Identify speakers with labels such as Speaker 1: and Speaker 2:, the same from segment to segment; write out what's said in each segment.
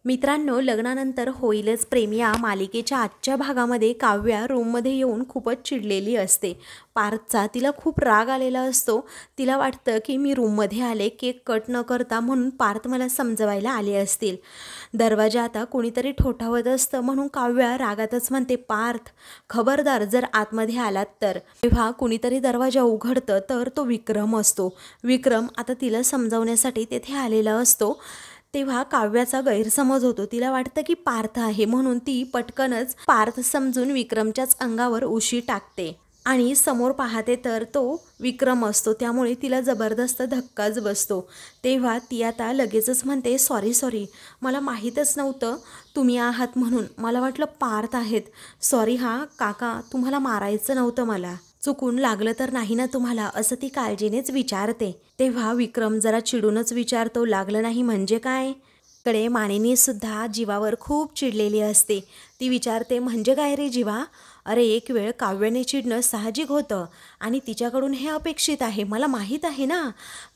Speaker 1: मित्रांनो, लग्नानंतर होईलच प्रेम या मालिकेच्या आजच्या भागामध्ये काव्या रूममध्ये येऊन खूपच चिडलेली असते. पार्थचा तिला खूप राग आलेला असतो. तिला वाटतं की मी रूममध्ये आले, केक कट न करता, म्हणून पार्थ मला समजवायला आले असतील. दरवाजा आता कोणीतरी ठोठावत असतं म्हणून काव्या रागातच म्हणते, पार्थ खबरदार जर आतमध्ये आलात तर. तेव्हा कुणीतरी दरवाजा उघडतं तर तो विक्रम असतो. विक्रम आता तिला समजावण्यासाठी तेथे आलेला असतो. तेव्हा काव्याचा गैरसमज होतो. तिला वाटतं की पार्थ आहे म्हणून ती पटकनच पार्थ समजून विक्रमच्याच अंगावर उशी टाकते आणि समोर पाहते तर तो विक्रम असतो. त्यामुळे तिला जबरदस्त धक्काच बसतो. तेव्हा ती आता लगेचच म्हणते, सॉरी मला माहीतच नव्हतं तुम्ही आहात म्हणून. मला वाटलं पार्थ आहेत. सॉरी हां काका, तुम्हाला मारायचं नव्हतं, मला चुकून लागलं तर नाही ना तुम्हाला, असं ती काळजीनेच विचारते. तेव्हा विक्रम जरा चिडूनच विचारतो, लागलं नाही म्हणजे काय? कडे मानिनी सुद्धा जीवावर खूप चिडलेली असते. ती विचारते, म्हणजे काय रे जीवा? अरे एक वेळ काव्याने चिडणं साहजिक होतं आणि तिच्याकडून हे अपेक्षित आहे. मला माहीत आहे ना,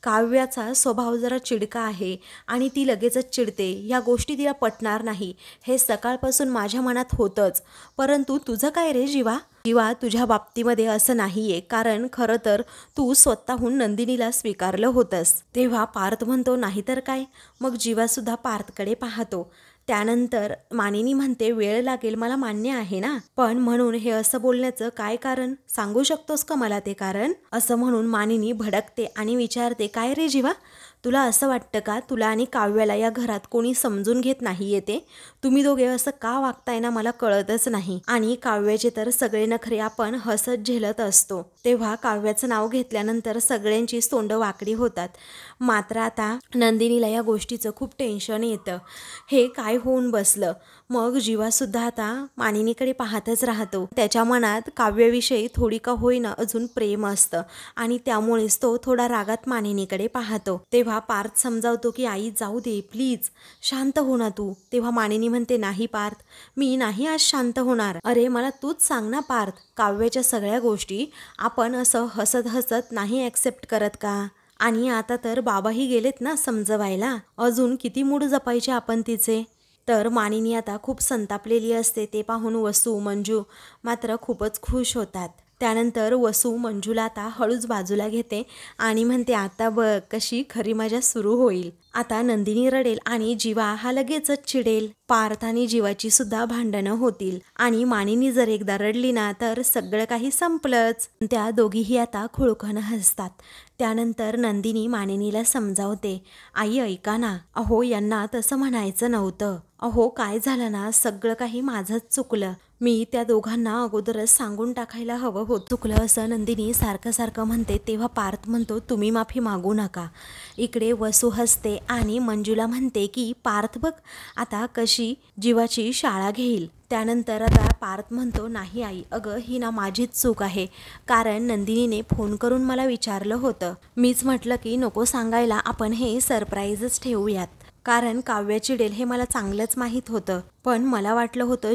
Speaker 1: काव्याचा स्वभाव जरा चिडका आहे आणि ती लगेचच चिडते. या गोष्टी तिला पटणार नाही, हे सकाळपासून माझ्या मनात होतंच. परंतु तुझं काय रे जीवा? जीवा, तुझ्या बाबतीमध्ये असं नाही आहे, कारण खरं तर तू स्वतःहून नंदिनीला स्वीकारलं होतंस. तेव्हा पार्थ म्हणतो, नाही तर काय? मग जीवासुद्धा पार्थकडे पाहतो. त्यानंतर मानिनी म्हणते, वेळ लागेल मला मान्य आहे ना, पण म्हणून हे असं बोलण्याचं काय कारण? सांगू शकतोस का मला ते कारण? असं म्हणून मानिनी भडकते आणि विचारते, काय रे जीवा, तुला असं वाटतं का तुला आणि काव्याला या घरात कोणी समजून घेत नाही येते? तुम्ही दोघे असं का वागताय ना, मला कळतच नाही. आणि काव्याचे तर सगळे नखरे आपण हसत झेलत असतो. तेव्हा काव्याचं नाव घेतल्यानंतर सगळ्यांची तोंड वाकडी होतात. मात्र आता नंदिनीला या गोष्टीचं खूप टेन्शन येतं. हे काय होऊन बसलं? मग जीवासुद्धा आता मानिनीकडे पाहतच राहतो. त्याच्या मनात काव्याविषयी थोडी का होईना अजून प्रेम असतं आणि त्यामुळेच तो थोडा रागात मानिनीकडे पाहतो. तेव्हा पार्थ समजावतो की आई जाऊ दे प्लीज, शांत हो ना तू. तेव्हा मानिनी म्हणते, नाही पार्थ, मी नाही आज शांत होणार. अरे मला तूच सांग ना पार्थ, काव्याच्या सगळ्या गोष्टी आपण असं हसत हसत नाही ॲक्सेप्ट करत का? आणि आता तर बाबाही गेलेत ना समजवायला, अजून किती मूड जपायचे आपण तिचे? तर मानिनी आता खूप संतापलेली असते. ते पाहून वसू, मंजू मात्र खूपच खुश होतात. त्यानंतर वसू मंजूला आता हळूच बाजूला घेते आणि म्हणते, आता बघ कशी खरी मजा सुरू होईल. आता नंदिनी रडेल आणि जीवा हा लगेचच चिडेल. पार्थ आणि जीवाची सुद्धा भांडणं होतील आणि मानिनी जर एकदा रडली ना तर सगळं काही संपलंच. त्या दोघीही आता खुळखुळा हसतात. त्यानंतर नंदिनी मानिनीला समजावते, आई ऐका ना, अहो यांना तसं म्हणायचं नव्हतं. अहो काय झालं ना, सगळं काही माझंच चुकलं. मी त्या दोघांना अगोदरच सांगून टाकायला हवं होतं. चुकलं असं नंदिनी सारखं म्हणते. तेव्हा पार्थ म्हणतो, तुम्ही माफी मागू नका. इकडे वसू हसते आणि मंजूला म्हणते की पार्थ बघ आता कशी जीवाची शाळा घेईल. त्यानंतर आता पार्थ म्हणतो, नाही आई, अगं ही ना माझीच चूक आहे, कारण नंदिनीने फोन करून मला विचारलं होतं. मीच म्हटलं की नको सांगायला, आपण हे सरप्राईजच ठेवूयात, कारण काव्या चिडेल हे मला चांगलंच माहीत होतं. पण मला वाटलं होतं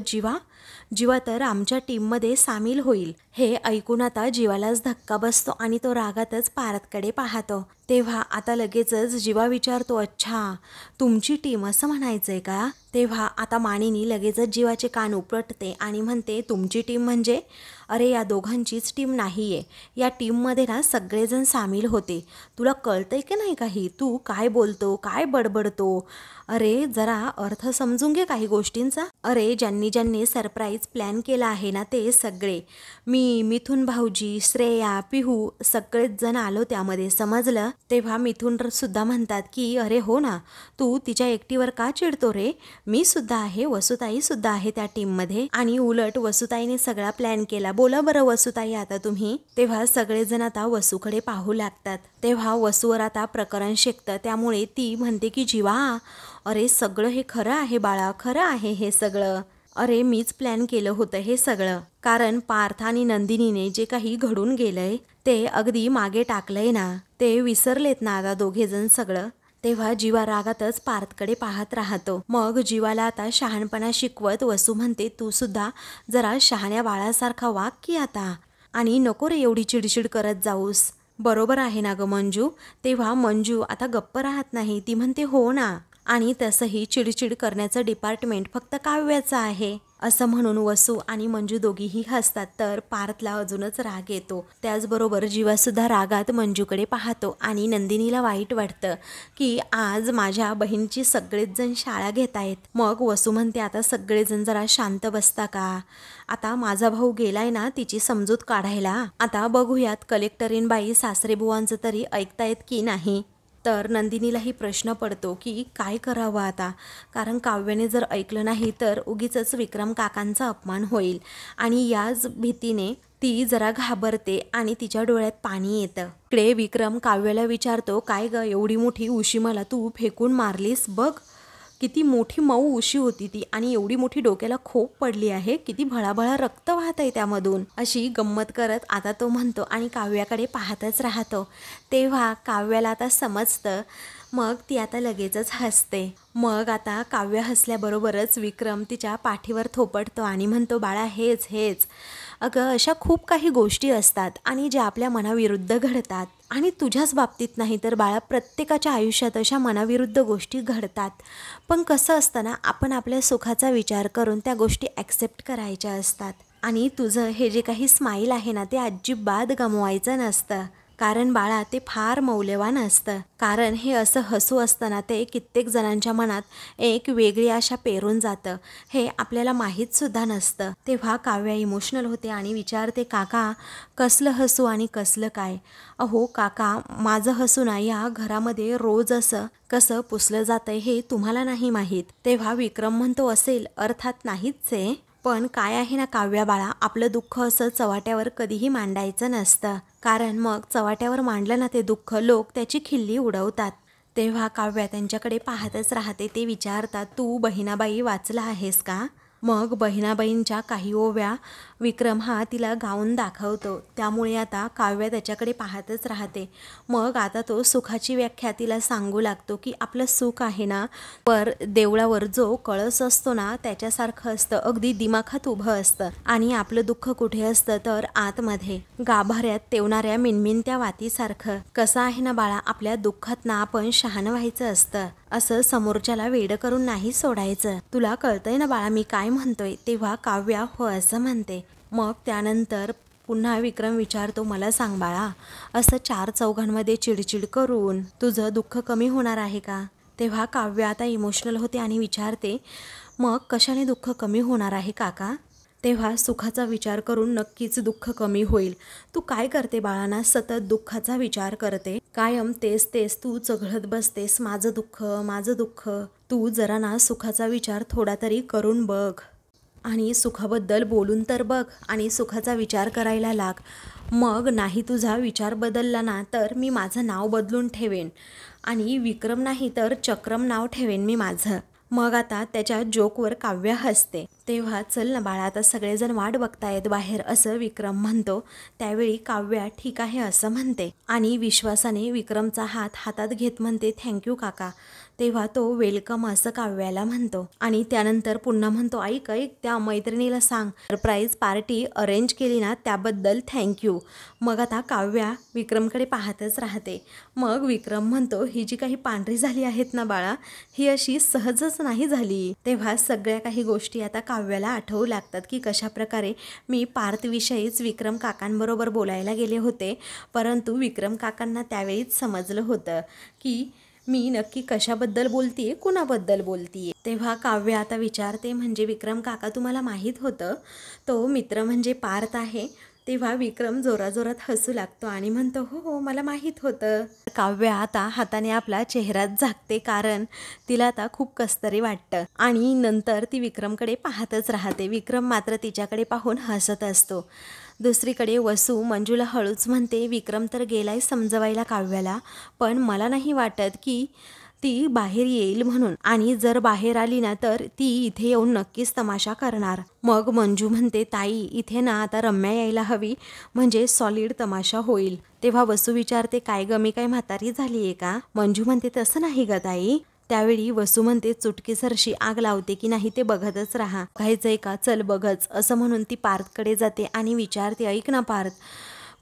Speaker 1: जीवा तर आमच्या टीममध्ये सामील होईल. हे ऐकून आता जीवालाच धक्का बसतो आणि तो रागातच पार्थकडे पाहतो. तेव्हा आता लगेचच जीवा विचारतो, अच्छा तुमची टीम असं म्हणायचंय का? तेव्हा आता मानिनी लगेचच जीवाचे कान उपटते आणि म्हणते, तुमची टीम म्हणजे? अरे या दोघांचीच टीम नाही आहे, या टीममध्ये ना सगळेजण सामील होते. तुला कळतंय की नाही काही? तू काय बोलतो, काय बडबडतो? अरे जरा अर्थ समजून घे काही गोष्टींचा. अरे ज्यांनी सरप्राईज प्लॅन केला आहे ना ते सगळे, मी, मिथुन भाऊजी, श्रेया, पिहू सगळेच जण आलो त्यामध्ये, समजलं? तेव्हा मिथुन सुद्धा म्हणतात की अरे हो ना, तू तिच्या एकटीवर का चिडतो रे? मी सुद्धा आहे, वसुताई सुद्धा आहे त्या टीममध्ये आणि उलट वसुताईने सगळा प्लॅन केला. बोला बरं वसुताई आता तुम्ही. तेव्हा सगळेजण आता वसूकडे पाहू लागतात. तेव्हा वसूवर आता प्रकरण शेकतं. त्यामुळे ती म्हणते की जीवा, अरे सगळं हे खरं आहे बाळा, खरं आहे हे सगळं. अरे मीच प्लॅन केलं होतं हे सगळं, कारण पार्थ आणि नंदिनीने जे काही घडून गेलंय ते अगदी मागे टाकलंय ना, ते विसरलेत ना आता दोघेजण सगळं. तेव्हा जीवा रागातच पार्थकडे पाहत राहतो. मग जीवाला आता शहाणपणा शिकवत वसू म्हणते, तू सुद्धा जरा शहाण्या बाळासारखा वाग की आता, आणि नको रे एवढी चिडचिड करत जाऊस. बरोबर आहे ना ग मंजू? तेव्हा मंजू आता गप्प राहत नाही. ती म्हणते, हो ना, आणि तसंही चिडचिड करण्याचं डिपार्टमेंट फक्त काव्याचं आहे असं म्हणून वसू आणि मंजू दोघीही हसतात. तर पार्थला अजूनच राग येतो. त्याचबरोबर जीवासुद्धा रागात मंजूकडे पाहतो आणि नंदिनीला वाईट वाटतं की आज माझ्या बहिणीची सगळेच जण शाळा घेत आहेत. मग वसू म्हणते आता सगळेजण जरा शांत बसता का, आता माझा भाऊ गेलाय ना तिची समजूत काढायला, आता बघूयात कलेक्टरीन बाई सासरेबुवांचं तरी ऐकतायत की नाही. तर नंदिनीलाही प्रश्न पडतो की काय करावं आता, कारण काव्याने जर ऐकलं नाही तर उगीचच विक्रम काकांचा अपमान होईल आणि याच भीतीने ती जरा घाबरते आणि तिच्या डोळ्यात पाणी येतं. इकडे विक्रम काव्याला विचारतो काय ग एवढी मोठी उशी मला तू फेकून मारलीस, बघ किती मोठी मऊ उशी होती ती आणि एवढी मोठी डोक्याला खोप पडली आहे, किती भळाभळा रक्त वाहत आहे त्यामधून, अशी गंमत करत आता तो म्हणतो आणि काव्याकडे पाहतच राहतो. तेव्हा काव्याला आता समजतं. मग ती आता लगेचच हसते. मग आता काव्य हसल्याबरोबरच विक्रम तिच्या पाठीवर थोपटतो आणि म्हणतो बाळा हेच हेच, अगं अशा खूप काही गोष्टी असतात आणि ज्या आपल्या मनाविरुद्ध घडतात आणि तुझ्याच बाबतीत नाही तर बाळा प्रत्येकाच्या आयुष्यात अशा मनाविरुद्ध गोष्टी घडतात. पण कसं असतं ना, आपण आपल्या सुखाचा विचार करून त्या गोष्टी ॲक्सेप्ट करायच्या असतात आणि तुझं हे जे काही स्माईल आहे ना ते अजिबात गमवायचं नसतं, कारण बाळा ते फार मौल्यवान असतं. कारण हे असं हसू असताना ते कित्येक जणांच्या मनात एक वेगळी आशा पेरून जातं, हे आपल्याला माहीतसुद्धा नसतं. तेव्हा काव्या इमोशनल होते आणि विचारते काका कसलं हसू आणि कसलं काय. अहो काका माझं हसू ना या घरामध्ये रोज असं कसं पुसलं जातंय हे तुम्हाला नाही माहीत. तेव्हा विक्रम म्हणतो असेल अर्थात नाहीच आहे, पण काय आहे ना काव्या बाळा, आपलं दुःख असं चव्हाट्यावर कधीही मांडायचं नसतं, कारण मग चव्हाट्यावर मांडलं ना ते दुःख लोक त्याची खिल्ली उडवतात. तेव्हा काव्या त्यांच्याकडे पाहतच राहते. ते विचारतात तू बहिणाबाई वाचला आहेस का. मग बहिणाबाईंच्या काही ओव्या विक्रम हा तिला गाऊन दाखवतो. त्यामुळे आता काव्या त्याच्याकडे पाहतच राहते. मग आता तो सुखाची व्याख्या तिला सांगू लागतो की आपलं सुख आहे ना पर देवळावर जो कळस असतो ना त्याच्यासारखं असतं, अगदी दिमाखात उभं असतं आणि आपलं दुःख कुठे असतं तर आतमध्ये गाभाऱ्यात तेवणाऱ्या मिनमिनत्या वातीसारखं. कसं आहे ना बाळा, आपल्या दुःखात ना आपण शहाण व्हायचं असतं, असं समोरच्याला वेड करून नाही सोडायचं. तुला कळतंय ना बाळा मी काय म्हणतोय. तेव्हा काव्या हो असं म्हणते. मग त्यानंतर पुन्हा विक्रम विचारतो मला सांग बाळा, असं चार चौघांमध्ये चिडचिड करून तुझं दुःख कमी होणार आहे का. तेव्हा काव्य आता इमोशनल होते आणि विचारते मग कशाने दुःख कमी होणार आहे काका. तेव्हा सुखाचा विचार करून नक्कीच दुःख कमी होईल. तू काय करते बाळांना, सतत दुःखाचा विचार करते, कायम तेच तेच तू चघळत बसतेस, माझं दुःख माझं दुःख. तू जरा ना सुखाचा विचार थोडा तरी करून बघ आणि सुखाबद्दल बोलून तर बघ आणि सुखाचा विचार करायला लाग. मग नाही तुझा विचार बदलला ना तर मी माझं नाव बदलून ठेवेन आणि विक्रम नाही तर चक्रम नाव ठेवेन मी माझं. मग आता त्याच्या जोकवर काव्य हसते. तेव्हा चल ना बाळा आता सगळेजण वाट बघतायत बाहेर असं विक्रम म्हणतो. त्यावेळी काव्या ठीक आहे असं म्हणते आणि विश्वासाने विक्रमचा हात हातात घेत म्हणते थँक्यू काका. तेव्हा तो वेलकम असं काव्याला म्हणतो आणि त्यानंतर पुन्हा म्हणतो ऐक ऐक त्या मैत्रिणीला सांग सरप्राईज पार्टी अरेंज केली ना त्याबद्दल थँक्यू. मग आता काव्या विक्रमकडे पाहतच राहते. मग विक्रम म्हणतो ही जी काही पांढरी झाली आहेत ना बाळा ही अशी सहजच नाही झाली. तेव्हा सगळ्या काही गोष्टी आता काव्याला आठवू लागतात की कशा प्रकारे मी पार्थविषयीच विक्रम काकांबरोबर बोलायला गेले होते, परंतु विक्रम काकांना त्यावेळीच समजलं होतं की मी नक्की कशाबद्दल बोलतीये, कुणाबद्दल बोलतीये. तेव्हा काव्य आता विचारते म्हणजे विक्रम काका तुम्हाला माहीत होतं तो मित्र म्हणजे पार्थ आहे. तेव्हा विक्रम जोराजोरात हसू लागतो आणि म्हणतो हो हो मला माहीत होतं. काव्य आता हाताने आपला चेहराच झाकते कारण तिला आता खूप कसतरी वाटतं आणि नंतर ती विक्रमकडे पाहतच राहते. विक्रम मात्र तिच्याकडे पाहून हसत असतो. दुसरीकडे वसू मंजूला हळूच म्हणते विक्रम तर गेलाय समजवायला काव्याला, पण मला नाही वाटत की ती बाहेर येईल म्हणून, आणि जर बाहेर आली ना तर ती इथे येऊन नक्कीच तमाशा करणार. मग मंजू म्हणते ताई इथे ना आता रम्या यायला हवी म्हणजे सॉलिड तमाशा होईल. तेव्हा वसू विचारते काय ग मी काय म्हातारी झाली आहे का. मंजू म्हणते तसं नाही ग ताई. त्यावेळी वसू म्हणते चुटकीसरशी आग लावते की नाही ते बघतच राहा, बघायचंय का चल बघच असं म्हणून ती पार्थकडे जाते आणि विचारते ऐक ना पार्थ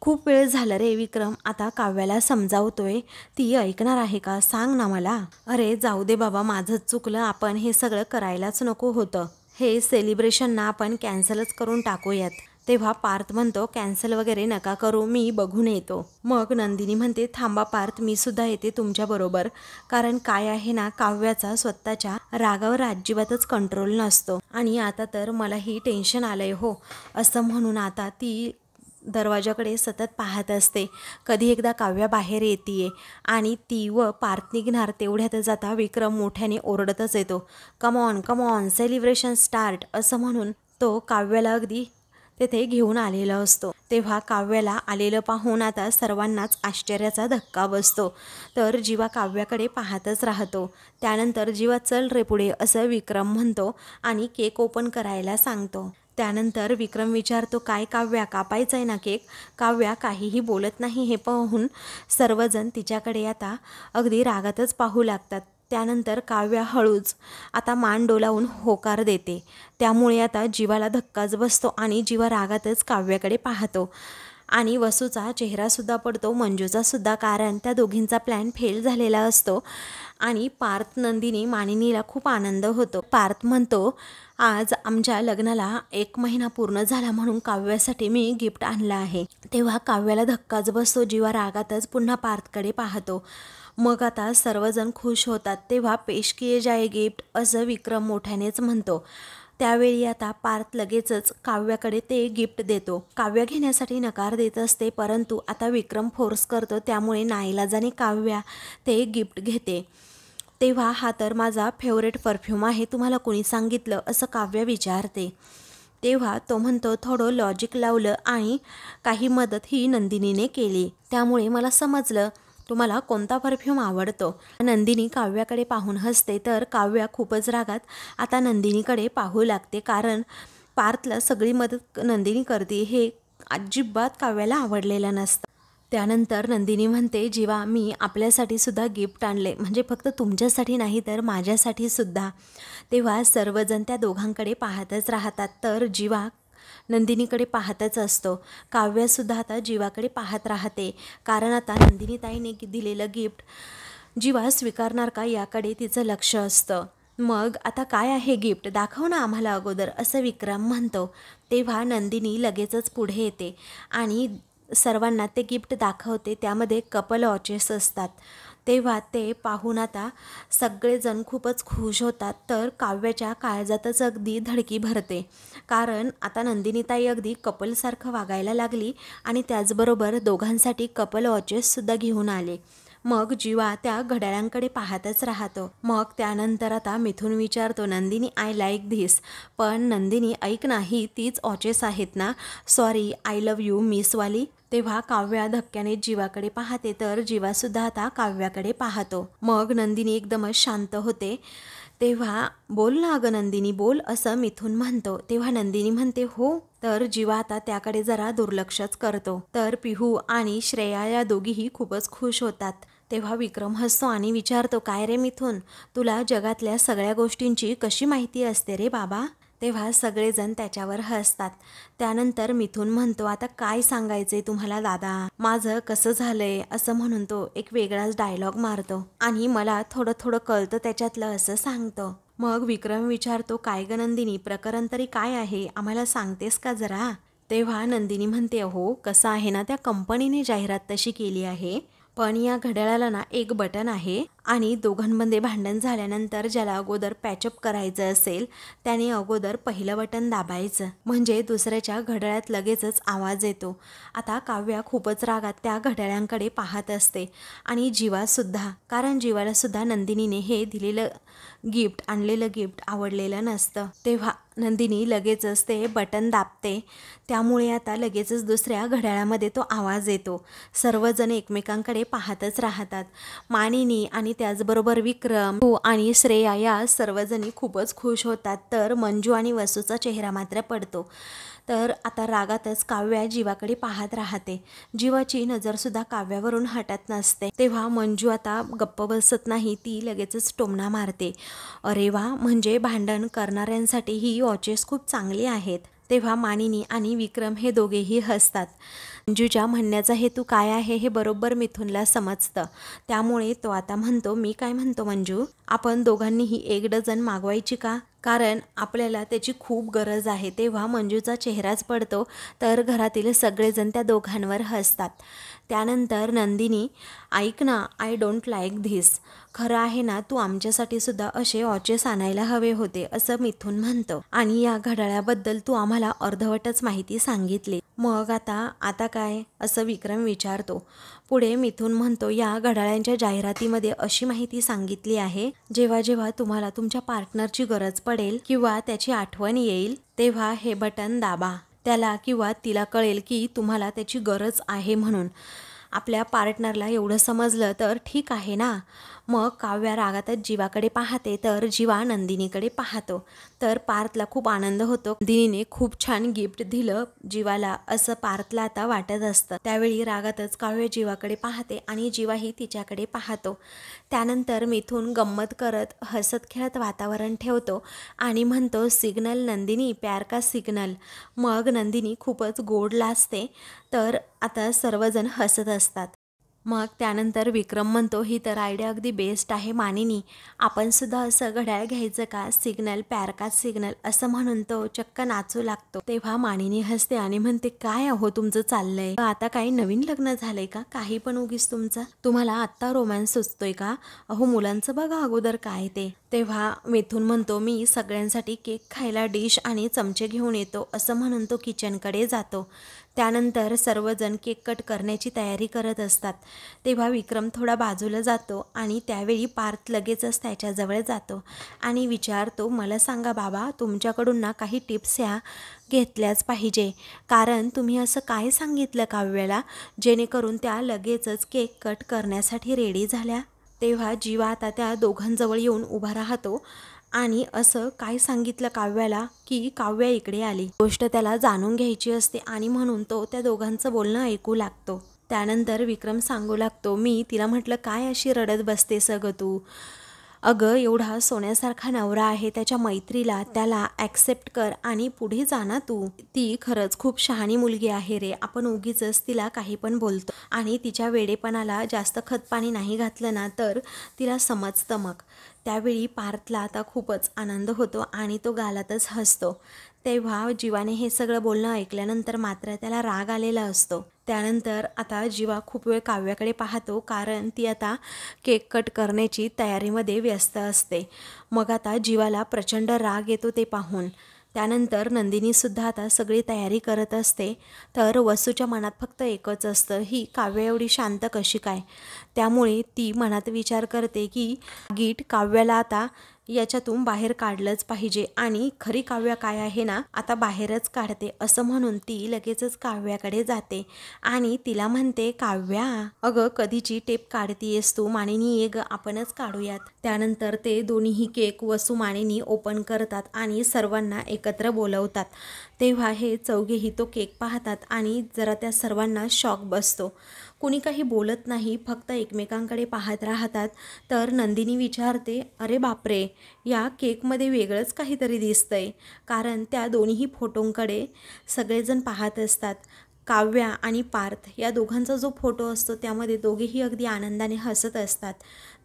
Speaker 1: खूप वेळ झाला रे विक्रम आता काव्याला समजावतोय, ती ऐकणार आहे का सांग ना मला. अरे जाऊ दे बाबा, माझंच चुकलं, आपण हे सगळं करायलाच नको होतं. हे सेलिब्रेशन ना आपण कॅन्सलच करून टाकूयात. तेव्हा पार्थ म्हणतो कॅन्सल वगैरे नका करू, मी बघून येतो. मग नंदिनी म्हणते थांबा पार्थ, मी सुद्धा येते तुमच्याबरोबर. कारण काय आहे ना, काव्याचा स्वतःच्या रागावर अजिबातच कंट्रोल नसतो आणि आता तर मलाही टेन्शन आलंय हो, असं म्हणून आता ती दरवाजाकडे सतत पाहत असते. कधी एकदा काव्या बाहेर येते आणि ती व पार्थ निघणार तेवढ्यातच आता विक्रम मोठ्याने ओरडतच येतो, कम ऑन सेलिब्रेशन स्टार्ट, असं म्हणून तो काव्याला अगदी तेथे घेऊन आलेला असतो. तेव्हा काव्याला आलेलं पाहून आता सर्वांनाच आश्चर्याचा धक्का बसतो. तर जीवा काव्याकडे पाहतच राहतो. त्यानंतर जीवा चल रे पुढे, असं विक्रम म्हणतो आणि केक ओपन करायला सांगतो. त्यानंतर विक्रम विचारतो काय काव्या, कापायचा आहे ना केक. काव्या काहीही बोलत नाही. हे पाहून सर्वजण तिच्याकडे आता अगदी रागातच पाहू लागतात. त्यानंतर काव्या हळूच आता मान डोलावून होकार देते. त्यामुळे आता जीवाला धक्काच बसतो आणि जीवा रागातच काव्याकडे पाहतो आणि वसूचा चेहरासुद्धा पडतो, मंजूचा सुद्धा, कारण त्या दोघींचा प्लॅन फेल झालेला असतो. आणि पार्थ, नंदिनी, मानिनीला खूप आनंद होतो. पार्थ म्हणतो आज आमच्या लग्नाला 1 महिना पूर्ण झाला म्हणून काव्यासाठी मी गिफ्ट आणलं आहे. तेव्हा काव्याला धक्काच बसतो. जीवा रागातच पुन्हा पार्थकडे पाहतो. मग आता सर्वजण खुश होतात. तेव्हा पेश किए जाए गिफ्ट, असं विक्रम मोठ्यानेच म्हणतो. त्यावेळी आता पार्थ लगेचच काव्याकडे ते गिफ्ट देतो. काव्या घेण्यासाठी नकार देत असते, परंतु आता विक्रम फोर्स करतो, त्यामुळे नाईलाजाने काव्या ते गिफ्ट घेते. तेव्हा हा तर माझा फेवरेट परफ्यूम आहे, तुम्हाला कोणी सांगितलं, असं काव्या विचारते. तेव्हा तो म्हणतो थोडं लॉजिक लावलं आणि काही मदत ही नंदिनीने केली, त्यामुळे मला समजलं तुम्हाला कोणता परफ्यूम आवडतो. नंदिनी काव्याकडे पाहून हसते. तर काव्या खूपच रागात आता नंदिनीकडे पाहू लागते, कारण पार्थला सगळी मदत नंदिनी करते हे अजिबात काव्याला आवडलेलं नसतं. त्यानंतर नंदिनी म्हणते जीवा मी आपल्यासाठी सुद्धा गिफ्ट आणले, म्हणजे फक्त तुमच्यासाठी नाही तर माझ्यासाठी सुद्धा. तेव्हा सर्वजण त्या दोघांकडे पाहतच राहतात. तर जीवा नंदिनीकडे पाहतच असतो. काव्यासुद्धा आता जीवाकडे पाहत राहते, कारण आता नंदिनीताईने दिलेलं गिफ्ट जीवा स्वीकारणार का याकडे तिचं लक्ष असतं. मग आता काय आहे गिफ्ट, दाखव ना आम्हाला अगोदर, असं विक्रम म्हणतो. तेव्हा नंदिनी लगेचच पुढे येते आणि सर्वांना ते गिफ्ट दाखवते. त्यामध्ये कपल वॉचेस असतात. तेव्हा ते पाहून आता सगळेजण खूपच खुश होतात. तर काव्याच्या काळजातच अगदी धडकी भरते, कारण आता नंदिनीताई अगदी कपलसारखं वागायला लागली आणि त्याचबरोबर दोघांसाठी कपल वॉचेससुद्धा घेऊन आले. मग जीवा त्या घड्याळांकडे पाहतच राहतो. मग त्यानंतर आता मिथून विचारतो नंदिनी आय लाईक धिस, पण नंदिनी ऐक ना, ही तीच वॉचेस आहेत ना, सॉरी आय लव्ह यू मिसवाली. तेव्हा काव्या धक्क्याने जीवाकडे पाहते. तर जीवासुद्धा आता काव्याकडे पाहतो. मग नंदिनी एकदमच शांत होते. तेव्हा बोल ना अगं नंदिनी बोल, असं मिथून म्हणतो. तेव्हा नंदिनी म्हणते हो. तर जीवा आता त्याकडे जरा दुर्लक्षच करतो. तर पिहू आणि श्रेया या दोघीही खूपच खुश होतात. तेव्हा विक्रम हसतो आणि विचारतो काय रे मिथून, तुला जगातल्या सगळ्या गोष्टींची कशी माहिती असते रे बाबा. तेव्हा सगळेजण त्याच्यावर हसतात. त्यानंतर मिथून म्हणतो आता काय सांगायचंय तुम्हाला दादा, माझं कसं झालंय, असं म्हणून तो एक वेगळाच डायलॉग मारतो आणि मला थोडं थोडं कळतं त्याच्यातलं, असं सांगतो. मग विक्रम विचारतो काय ग नंदिनी, प्रकरण तरी काय आहे, आम्हाला सांगतेस का जरा. तेव्हा नंदिनी म्हणते हो कसं आहे ना, त्या कंपनीने जाहिरात तशी केली आहे, पण या घड्याळाला ना एक बटन आहे आणि दोघांमध्ये भांडण झाल्यानंतर ज्याला अगोदर पॅचअप करायचं असेल त्याने अगोदर पहिलं बटन दाबायचं, म्हणजे दुसऱ्याच्या घड्याळात लगेचच आवाज येतो. आता काव्या खूपच रागात त्या घड्याळांकडे पाहत असते आणि जीवासुद्धा, कारण जीवालासुद्धा नंदिनीने हे दिलेलं गिफ्ट, आणलेलं गिफ्ट आवडलेलं नसतं. तेव्हा नंदिनी लगेचच ते बटन दाबते, त्यामुळे आता लगेचच दुसऱ्या घड्याळामध्ये तो आवाज येतो. सर्वजण एकमेकांकडे पाहतच राहतात. मानिनी आणि त्याचबरोबर विक्रम आणि श्रेया या सर्वजणी खूपच खुश होतात. तर मंजू आणि वसूचा चेहरा मात्र पडतो. तर आता रागातच काव्या जीवाकडे पाहत राहते. जीवाची नजरसुद्धा काव्यावरून हटत नसते. तेव्हा मंजू आता गप्प बसत नाही, ती लगेचच टोमणा मारते. अरे वा, म्हणजे भांडण करणाऱ्यांसाठी ही वॉचेस खूप चांगली आहेत. तेव्हा मानिनी आणि विक्रम हे दोघेही हसतात. मंजूच्या म्हणण्याचा हेतू काय आहे हे बरोबर मिथुनला समजतं. त्यामुळे तो आता म्हणतो, मी काय म्हणतो मंजू, आपण दोघांनीही 1 डझन मागवायची का? कारण आपल्याला त्याची खूप गरज आहे. तेव्हा मंजूचा चेहराच पडतो, तर घरातील सगळेजण त्या दोघांवर हसतात. त्यानंतर नंदिनी, ऐक ना, आय डोंट लाईक धिस. खरं आहे ना, तू आमच्यासाठी सुद्धा असे वॉचेस आणायला हवे होते, असं मिथुन म्हणतो. आणि या घड्याळाबद्दल तू आम्हाला अर्धवटच माहिती सांगितली. मग आता काय, असं विक्रम विचारतो. पुढे मिथुन म्हणतो, या घड्याळांच्या जाहिरातीमध्ये अशी माहिती सांगितली आहे, जेव्हा जेव्हा तुम्हाला तुमच्या पार्टनरची गरज पडेल किंवा त्याची आठवण येईल, तेव्हा हे बटन दाबा. त्याला किंवा तिला कळेल की तुम्हाला त्याची गरज आहे म्हणून. आपल्या पार्टनरला एवढं समजलं तर ठीक आहे ना. मग काव्या रागातच जीवाकडे पाहते, तर जीवा नंदिनीकडे पाहतो. तर पार्थला खूप आनंद होतो. नंदिनीने खूप छान गिफ्ट दिलं जीवाला, असं पार्थला आता वाटत असतं. त्यावेळी रागातच काव्य जीवाकडे पाहते आणि जीवाही तिच्याकडे पाहतो. त्यानंतर मिथुन गंमत करत हसत खेळत वातावरण ठेवतो आणि म्हणतो, सिग्नल नंदिनी, प्यार का सिग्नल. मग नंदिनी खूपच गोड लाजते. तर आता सर्वजण हसत असतात. मग त्यानंतर विक्रम म्हणतो, ही तर आयडिया अगदी बेस्ट आहे मानिनी, आपण सुद्धा असं घड्याळ घ्यायचं का, सिग्नल प्यार का सिग्नल, असं म्हणून तो चक्क नाचू लागतो. तेव्हा मानिनी हसते आणि म्हणते, काय अहो तुमचं चाललंय, आता काही नवीन लग्न झालंय का, काही पण उगीच तुमचं, तुम्हाला आत्ता रोमॅन्स सुचतोय का, अहो मुलांचं बघा अगोदर काय ते. तेव्हा मिथुन म्हणतो, मी सगळ्यांसाठी केक खायला डिश आणि चमचे घेऊन येतो, असं म्हणून तो किचनकडे जातो. त्यानंतर सर्वजण केक कट करण्याची तयारी करत असतात. तेव्हा विक्रम थोडा बाजूला जातो आणि त्यावेळी पार्थ लगेचच त्याच्याजवळ जातो आणि विचारतो, मला सांगा बाबा, तुमच्याकडून ना काही टिप्स ह्या घेतल्याच पाहिजे, कारण तुम्ही असं काय सांगितलं काव्याला जेणेकरून त्या लगेचच केक कट करण्यासाठी रेडी झाल्या. तेव्हा जीवा आता त्या दोघांजवळ येऊन उभा राहतो आणि असं काय सांगितलं काव्याला की काव्या इकडे आली, गोष्ट त्याला जाणून घ्यायची असते आणि म्हणून तो त्या दोघांचं बोलणं ऐकू लागतो. त्यानंतर विक्रम सांगू लागतो, मी तिला म्हटलं, काय अशी रडत बसतेस अगं तू, अगं एवढा सोन्यासारखा नवरा आहे, त्याच्या मैत्रीला त्याला ॲक्सेप्ट कर आणि पुढे जा ना तू. ती खरंच खूप शहाणी मुलगी आहे रे, आपण उगीचच तिला काही पण बोलतो आणि तिच्या वेडेपणाला जास्त खतपाणी नाही घातलं ना तर तिला समजतं. मग त्यावेळी पार्थला आता खूपच आनंद होतो आणि तो गालातच हसतो. तेव्हा जीवाने हे सगळं बोलणं ऐकल्यानंतर मात्र त्याला राग आलेला असतो. त्यानंतर आता जीवा खूप वेळ काव्याकडे पाहतो, कारण ती आता केक कट करण्याची तयारीमध्ये व्यस्त असते. मग आता जीवाला प्रचंड राग येतो ते पाहून. त्यानंतर नंदिनीसुद्धा आता सगळी तयारी करत असते. तर वसूच्या मनात फक्त एकच असतं, ही काव्य एवढी शांत कशी काय. त्यामुळे ती मनात विचार करते की गीट काव्याला आता याच्यातून बाहेर काढलंच पाहिजे आणि खरी काव्य काय आहे ना आता बाहेरच काढते, असं म्हणून ती लगेचच काव्याकडे जाते आणि तिला म्हणते, काव्या अगं कधीची टेप काढतीयेस तू, मानिनी ये ग आपणच काढूयात. त्यानंतर ते दोन्हीही केक वसू मानिनी ओपन करतात आणि सर्वांना एकत्र बोलवतात. तेव्हा हे चौघेही तो केक पाहतात आणि जरा त्या सर्वांना शॉक बसतो. कुणी काही बोलत नाही, फक्त एकमेकांकडे पाहत राहतात. तर नंदिनी विचारते, अरे बापरे, या केकमध्ये वेगळंच काहीतरी दिसतंय, कारण त्या दोन्ही फोटोंकडे सगळेजण पाहत असतात. काव्या आणि पार्थ या दोघांचा जो फोटो असतो त्यामध्ये दोघेही अगदी आनंदाने हसत असतात.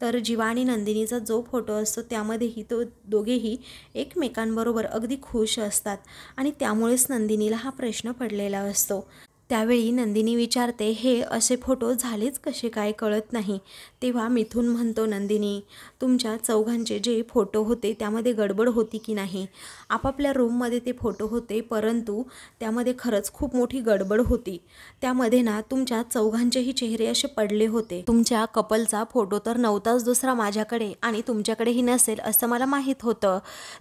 Speaker 1: तर जीवा आणि नंदिनीचा जो फोटो असतो त्यामध्येही तो दोघेही एकमेकांबरोबर अगदी खुश असतात आणि त्यामुळेच नंदिनीला हा प्रश्न पडलेला असतो. त्यावेळी नंदिनी विचारते, हे असे फोटो झालेच कसे काय कळत नाही. तेव्हा मिथुन म्हणतो, नंदिनी तुमच्या चौघांचे जे फोटो होते त्यामध्ये गडबड होती की नाही. आपापल्या रूममध्ये ते फोटो होते, परंतु त्यामध्ये खरंच खूप मोठी गडबड होती. त्यामध्ये ना तुमच्या चौघांचेही चेहरे असे पडले होते. तुमच्या कपलचा फोटो तर नव्हताच दुसरा माझ्याकडे आणि तुमच्याकडेही नसेल असं मला माहीत होतं.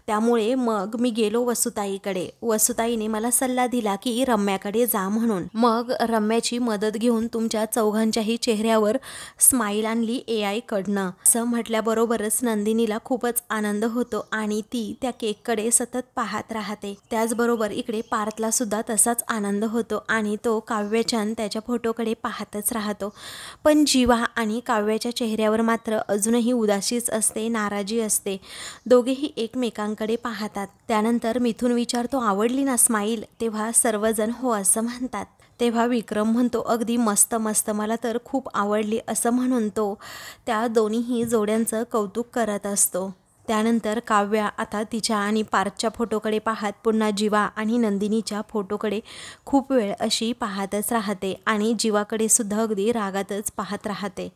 Speaker 1: त्यामुळे मग मी गेलो वसुताईकडे. वसुताईने मला सल्ला दिला की रम्याकडे जा म्हणून. मग रम्याची मदत घेऊन तुमच्या चौघांच्याही चेहऱ्यावर स्माईल आणली AI कडनं असं म्हटल्याबरोबरच नंदिनीला खूपच आनंद होतो आणि ती त्या केककडे सतत पाहत राहते। त्याचबरोबर इकडे पार्थला सुद्धा तसाच आनंद होतो आणि तो काव्याच्या त्याच्या फोटोकडे पाहतच राहतो। पण जीवा आणि काव्याच्या चेहऱ्यावर मात्र अजूनही उदासीच असते, नाराजी असते। दोघेही एकमेकांकडे पाहतात। त्यानंतर मिथुन विचारतो, आवडली ना स्माईल? तेव्हा सर्वजण हो असं म्हणतात। तेव्हा विक्रम म्हणतो, अगदी मस्त मस्त, मला तर खूप आवडली असं म्हणून तो त्या दोन्हीही जोड्यांचं कौतुक करत असतो। त्यानंतर काव्या आता तिच्या आणि पार्थच्या फोटोकडे पाहत पुन्हा जीवा आणि नंदिनीच्या फोटोकडे खूप वेळ अशी पाहतच राहते आणि जीवाकडे सुद्धा अगदी रागातच पाहत राहते।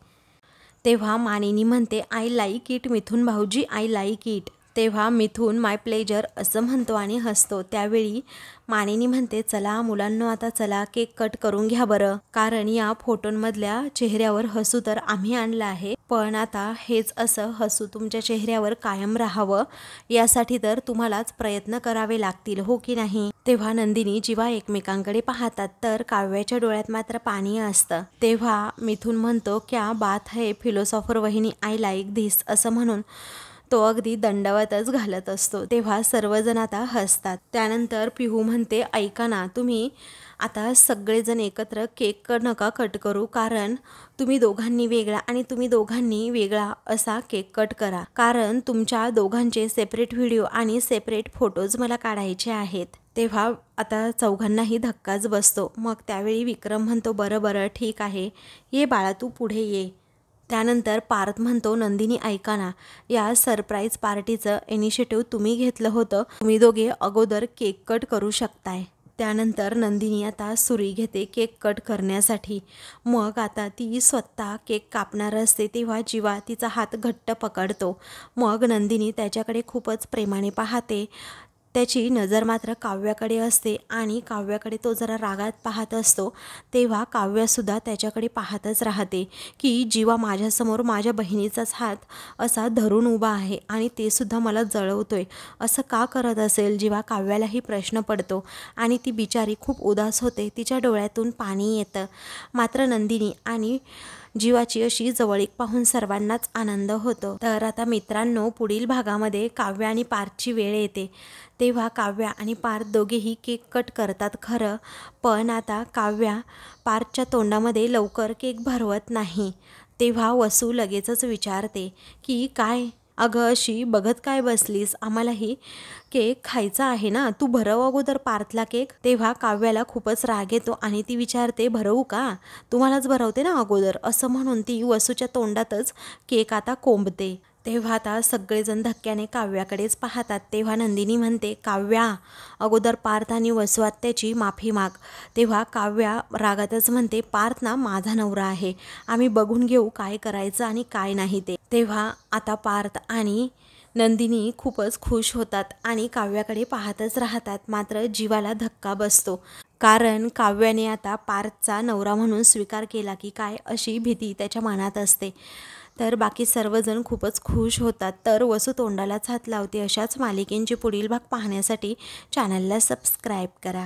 Speaker 1: तेव्हा मानिनी म्हणते, आय लाईक इट मिथुन भाऊजी, आय लाईक इट। तेव्हा मिथुन माय प्लेजर असं म्हणतो आणि हसतो। त्यावेळी मानिनी म्हणते, चला मुलांनो, आता चला केक कट करून घ्या बरं, कारण या फोटोंमधल्या चेहऱ्यावर हसू तर आम्ही आणलं आहे, पण आता हेच असं हसू तुमच्या चेहऱ्यावर कायम राहावं यासाठी तर तुम्हालाच प्रयत्न करावे लागतील, हो की नाही? तेव्हा नंदिनी जीवा एकमेकांकडे पाहतात तर काव्याच्या डोळ्यात मात्र पाणी असतं। तेव्हा मिथुन म्हणतो, क्या बात है फिलोसॉफर वहिनी, आय लाईक धिस असं म्हणून तो अगदी दंडवतच घालत असतो। तेव्हा सर्वजण आता हसतात। त्यानंतर पिहू म्हणते, ऐका ना, तुम्ही आता सगळेजण एकत्र केक नका कट करू, कारण तुम्ही दोघांनी वेगळा आणि तुम्ही दोघांनी वेगळा असा केक कट करा, कारण तुमच्या दोघांचे सेपरेट व्हिडिओ आणि सेपरेट फोटोज मला काढायचे आहेत। तेव्हा आता चौघांनाही धक्काच बसतो। मग त्यावेळी विक्रम म्हणतो, बरं बरं ठीक आहे, ये बाळा तू पुढे ये। त्यानंतर पार्थ म्हणतो, नंदिनी ऐका ना, या सरप्राईज पार्टीचं इनिशिएटिव्ह तुम्ही घेतलं होतं, तुम्ही दोघे अगोदर केक कट करू शकताय। त्यानंतर नंदिनी आता सुरी घेते केक कट करण्यासाठी। मग आता ती स्वतः केक कापणार असते तेव्हा जीवा तिचा हात घट्ट पकडतो। मग नंदिनी त्याच्याकडे खूपच प्रेमाने पाहते। त्याची नजर मात्र काव्याकडे असते आणि काव्याकडे तो जरा रागात पाहत असतो। तेव्हा काव्यासुद्धा त्याच्याकडे पाहतच राहते की जीवा माझ्यासमोर माझ्या बहिणीचाच हात असा धरून उभा आहे आणि ते सुद्धा मला जळवतोय, असं का करत असेल? जीवा काव्यालाही प्रश्न पडतो आणि ती बिचारी खूप उदास होते, तिच्या डोळ्यातून पाणी येतं। मात्र नंदिनी आणि जीवाची अशी जवळीक पाहून सर्वांनाच आनंद होतो। तर आता मित्रांनो, पुढील भागामध्ये काव्या आणि पार्थची वेळ येते। तेव्हा काव्या आणि पार्थ दोघेही केक कट करतात खरं, पण आता काव्या पार्थच्या तोंडामध्ये लवकर केक भरवत नाही। तेव्हा वसू लगेचच विचारते की काय अगं अशी बघत काय बसलीस, आम्हालाही केक खायचा आहे ना, तू भरव अगोदर पार्थला केक। तेव्हा काव्याला खूपच राग येतो आणि ती विचारते, भरवू का? तुम्हालाच भरवते ना अगोदर, असं म्हणून ती वसूच्या तोंडातच केक आता कोंबते। तेव्हा आता सगळेजण धक्क्याने काव्याकडेच पाहतात। तेव्हा नंदिनी म्हणते, काव्या अगोदर पार्थ आणि वसू आत्याची माफी माग। तेव्हा काव्या रागातच म्हणते, पार्थ ना माझा नवरा आहे, आम्ही बघून घेऊ काय करायचं आणि काय नाही ते। तेव्हा आता पार्थ आणि नंदिनी खूपच खुश होतात आणि काव्याकडे पाहतच राहतात। मात्र जीवाला धक्का बसतो, कारण काव्याने आता पार्थचा नवरा म्हणून स्वीकार केला की काय अशी भीती त्याच्या मनात असते। तर बाकी सर्वजण खूपच खुश होतात। तर वसू तोंडालाच हात लावते। अशाच मालिकेंचे पुढील भाग पाहण्यासाठी चॅनलला सबस्क्राईब करा।